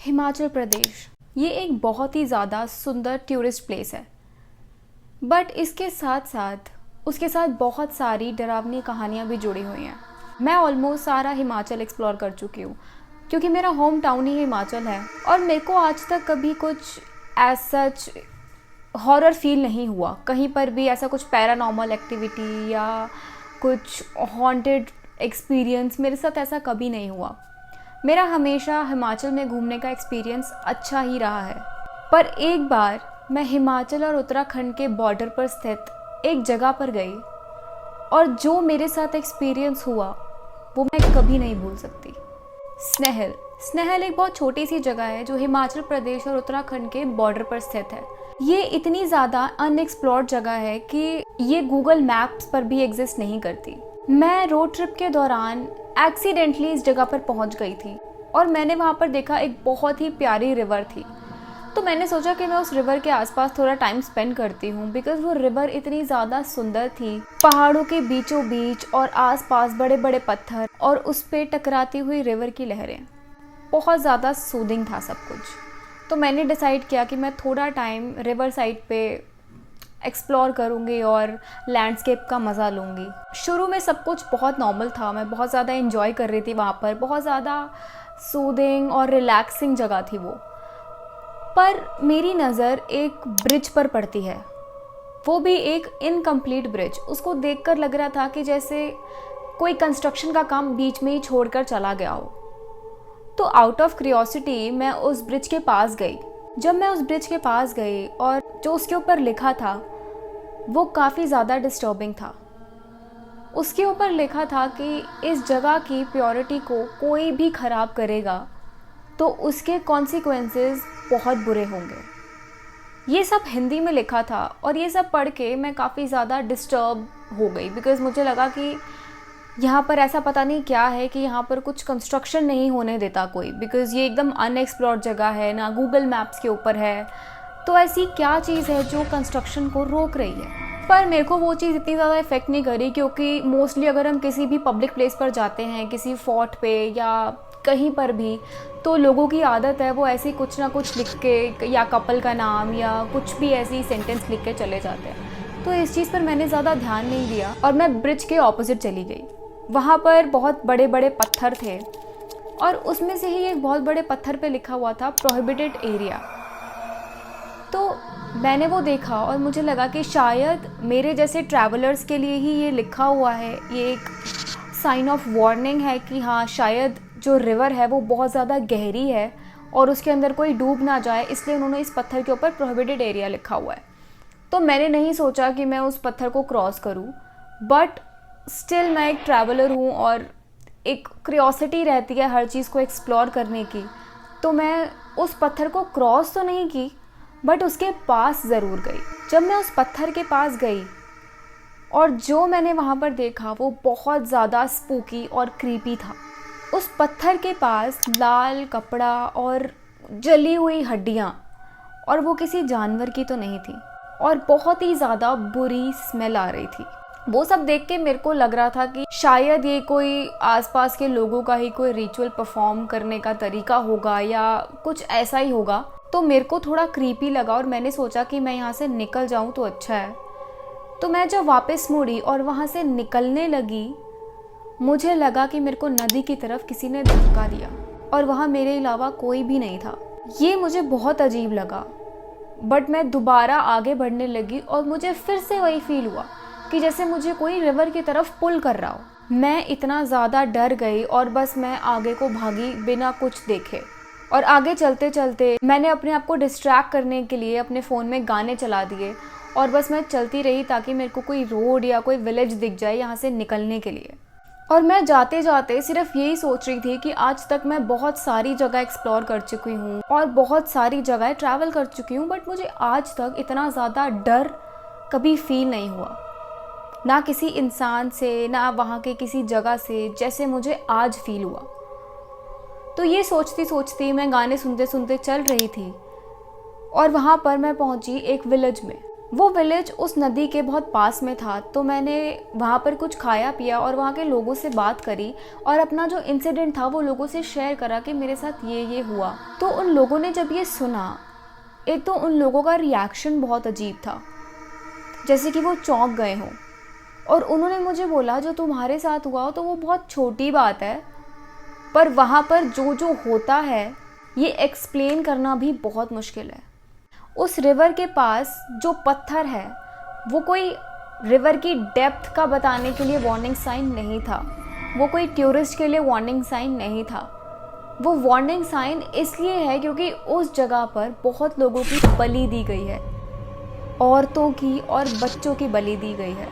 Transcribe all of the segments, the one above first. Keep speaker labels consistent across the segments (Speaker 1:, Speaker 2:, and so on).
Speaker 1: हिमाचल प्रदेश ये एक बहुत ही ज़्यादा सुंदर टूरिस्ट प्लेस है, बट इसके साथ साथ उसके साथ बहुत सारी डरावनी कहानियाँ भी जुड़ी हुई हैं। मैं ऑलमोस्ट सारा हिमाचल एक्सप्लोर कर चुकी हूँ क्योंकि मेरा होम टाउन ही हिमाचल है और मेरे को आज तक कभी कुछ एज सच हॉरर फील नहीं हुआ। कहीं पर भी ऐसा कुछ पैरानॉर्मल एक्टिविटी या कुछ हॉन्टेड एक्सपीरियंस मेरे साथ ऐसा कभी नहीं हुआ। मेरा हमेशा हिमाचल में घूमने का एक्सपीरियंस अच्छा ही रहा है। पर एक बार मैं हिमाचल और उत्तराखंड के बॉर्डर पर स्थित एक जगह पर गई और जो मेरे साथ एक्सपीरियंस हुआ वो मैं कभी नहीं भूल सकती। स्नेहल एक बहुत छोटी सी जगह है जो हिमाचल प्रदेश और उत्तराखंड के बॉर्डर पर स्थित है। ये इतनी ज़्यादा अनएक्सप्लोर्ड जगह है कि ये गूगल मैप्स पर भी एग्जिस्ट नहीं करती। मैं रोड ट्रिप के दौरान एक्सीडेंटली इस जगह पर पहुंच गई थी और मैंने वहाँ पर देखा एक बहुत ही प्यारी रिवर थी। तो मैंने सोचा कि मैं उस रिवर के आसपास थोड़ा टाइम स्पेंड करती हूँ बिकॉज़ वो रिवर इतनी ज़्यादा सुंदर थी। पहाड़ों के बीचों बीच और आसपास बड़े बड़े पत्थर और उस पे टकराती हुई रिवर की लहरें, बहुत ज़्यादा सूदिंग था सब कुछ। तो मैंने डिसाइड किया कि मैं थोड़ा टाइम रिवर साइड पे एक्सप्लोर करूँगी और लैंडस्केप का मज़ा लूँगी। शुरू में सब कुछ बहुत नॉर्मल था, मैं बहुत ज़्यादा एंजॉय कर रही थी वहाँ पर, बहुत ज़्यादा सूदिंग और रिलैक्सिंग जगह थी वो। पर मेरी नज़र एक ब्रिज पर पड़ती है, वो भी एक इनकम्प्लीट ब्रिज। उसको देखकर लग रहा था कि जैसे कोई कंस्ट्रक्शन का काम बीच में ही छोड़कर चला गया हो। तो आउट ऑफ क्यूरियोसिटी मैं उस ब्रिज के पास गई। जब मैं उस ब्रिज के पास गई और जो उसके ऊपर लिखा था वो काफ़ी ज़्यादा डिस्टर्बिंग था। उसके ऊपर लिखा था कि इस जगह की प्योरिटी को कोई भी ख़राब करेगा तो उसके कॉन्सिक्वेंसेस बहुत बुरे होंगे। ये सब हिंदी में लिखा था और ये सब पढ़ के मैं काफ़ी ज़्यादा डिस्टर्ब हो गई बिकॉज़ मुझे लगा कि यहाँ पर ऐसा पता नहीं क्या है कि यहाँ पर कुछ कंस्ट्रक्शन नहीं होने देता कोई, बिकॉज़ ये एकदम अनएक्सप्लोर्ड जगह है, ना गूगल मैप्स के ऊपर है। तो ऐसी क्या चीज़ है जो कंस्ट्रक्शन को रोक रही है। पर मेरे को वो चीज़ इतनी ज़्यादा इफ़ेक्ट नहीं करी क्योंकि मोस्टली अगर हम किसी भी पब्लिक प्लेस पर जाते हैं, किसी फोर्ट पे या कहीं पर भी, तो लोगों की आदत है वो ऐसे कुछ ना कुछ लिख के या कपल का नाम या कुछ भी ऐसी सेंटेंस लिख के चले जाते हैं। तो इस चीज़ पर मैंने ज़्यादा ध्यान नहीं दिया और मैं ब्रिज के ऑपोजिट चली गई। वहाँ पर बहुत बड़े बड़े पत्थर थे और उसमें से ही एक बहुत बड़े पत्थर पे लिखा हुआ था प्रोहिबिटेड एरिया। तो मैंने वो देखा और मुझे लगा कि शायद मेरे जैसे ट्रैवलर्स के लिए ही ये लिखा हुआ है, ये एक साइन ऑफ वार्निंग है कि हाँ शायद जो रिवर है वो बहुत ज़्यादा गहरी है और उसके अंदर कोई डूब ना जाए, इसलिए उन्होंने इस पत्थर के ऊपर प्रोहिबिटेड एरिया लिखा हुआ है। तो मैंने नहीं सोचा कि मैं उस पत्थर को क्रॉस करूँ, बट स्टिल मैं एक ट्रैवलर हूँ और एक क्यूरियोसिटी रहती है हर चीज़ को एक्सप्लोर करने की। तो मैं उस पत्थर को क्रॉस तो नहीं की बट उसके पास ज़रूर गई। जब मैं उस पत्थर के पास गई और जो मैंने वहाँ पर देखा वो बहुत ज़्यादा स्पूकी और क्रीपी था। उस पत्थर के पास लाल कपड़ा और जली हुई हड्डियाँ, और वो किसी जानवर की तो नहीं थी, और बहुत ही ज़्यादा बुरी स्मेल आ रही थी। वो सब देख के मेरे को लग रहा था कि शायद ये कोई आसपास के लोगों का ही कोई रिचुअल परफॉर्म करने का तरीका होगा या कुछ ऐसा ही होगा। तो मेरे को थोड़ा क्रीपी लगा और मैंने सोचा कि मैं यहाँ से निकल जाऊँ तो अच्छा है। तो मैं जब वापस मुड़ी और वहाँ से निकलने लगी, मुझे लगा कि मेरे को नदी की तरफ किसी ने धक्का दिया और वहाँ मेरे अलावा कोई भी नहीं था। ये मुझे बहुत अजीब लगा, बट मैं दोबारा आगे बढ़ने लगी और मुझे फिर से वही फील हुआ कि जैसे मुझे कोई रिवर की तरफ पुल कर रहा हो। मैं इतना ज़्यादा डर गई और बस मैं आगे को भागी बिना कुछ देखे। और आगे चलते चलते मैंने अपने आप को डिस्ट्रैक्ट करने के लिए अपने फ़ोन में गाने चला दिए और बस मैं चलती रही ताकि मेरे को कोई रोड या कोई विलेज दिख जाए यहाँ से निकलने के लिए। और मैं जाते जाते सिर्फ यही सोच रही थी कि आज तक मैं बहुत सारी जगह एक्सप्लोर कर चुकी हूँ और बहुत सारी जगह ट्रैवल कर चुकी हूँ, बट मुझे आज तक इतना ज़्यादा डर कभी फील नहीं हुआ, ना किसी इंसान से, ना वहाँ के किसी जगह से, जैसे मुझे आज फील हुआ। तो ये सोचती सोचती मैं गाने सुनते सुनते चल रही थी और वहाँ पर मैं पहुँची एक विलेज में। वो विलेज उस नदी के बहुत पास में था, तो मैंने वहाँ पर कुछ खाया पिया और वहाँ के लोगों से बात करी और अपना जो इंसिडेंट था वो लोगों से शेयर करा कि मेरे साथ ये हुआ। तो उन लोगों ने जब ये सुना, एक तो उन लोगों का रिएक्शन बहुत अजीब था, जैसे कि वो चौंक गए हों। और उन्होंने मुझे बोला जो तुम्हारे साथ हुआ हो तो वो बहुत छोटी बात है, पर वहाँ पर जो जो होता है ये एक्सप्लेन करना भी बहुत मुश्किल है। उस रिवर के पास जो पत्थर है वो कोई रिवर की डेप्थ का बताने के लिए वार्निंग साइन नहीं था, वो कोई टूरिस्ट के लिए वार्निंग साइन नहीं था। वो वार्निंग साइन इसलिए है क्योंकि उस जगह पर बहुत लोगों की बलि दी गई है, औरतों की और बच्चों की बलि दी गई है।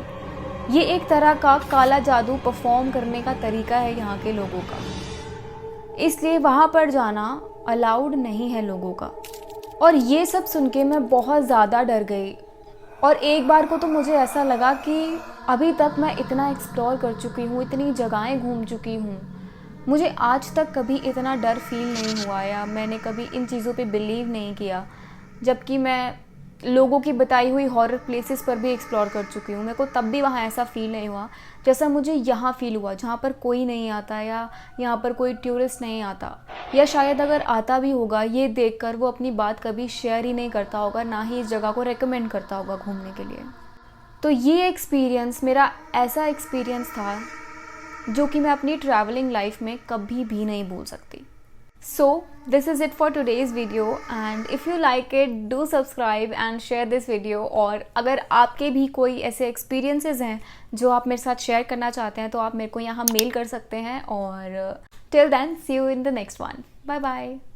Speaker 1: ये एक तरह का काला जादू परफॉर्म करने का तरीका है यहाँ के लोगों का, इसलिए वहाँ पर जाना अलाउड नहीं है लोगों का। और ये सब सुन के मैं बहुत ज़्यादा डर गई और एक बार को तो मुझे ऐसा लगा कि अभी तक मैं इतना एक्सप्लोर कर चुकी हूँ, इतनी जगहें घूम चुकी हूँ, मुझे आज तक कभी इतना डर फील नहीं हुआ या मैंने कभी इन चीज़ों पे बिलीव नहीं किया, जबकि मैं लोगों की बताई हुई हॉरर प्लेसेस पर भी एक्सप्लोर कर चुकी हूँ। मेरे को तब भी वहाँ ऐसा फ़ील नहीं हुआ जैसा मुझे यहाँ फ़ील हुआ, जहाँ पर कोई नहीं आता या यहाँ पर कोई टूरिस्ट नहीं आता, या शायद अगर आता भी होगा ये देखकर वो अपनी बात कभी शेयर ही नहीं करता होगा, ना ही इस जगह को रेकमेंड करता होगा घूमने के लिए। तो ये एक्सपीरियंस मेरा ऐसा एक्सपीरियंस था जो कि मैं अपनी ट्रैवलिंग लाइफ में कभी भी नहीं भूल सकती। So this is it for today's video and if you like it do subscribe and share this video। और अगर आपके भी कोई ऐसे experiences हैं जो आप मेरे साथ share करना चाहते हैं तो आप मेरे को यहाँ मेल कर सकते हैं। और till then see you in the next one। Bye bye।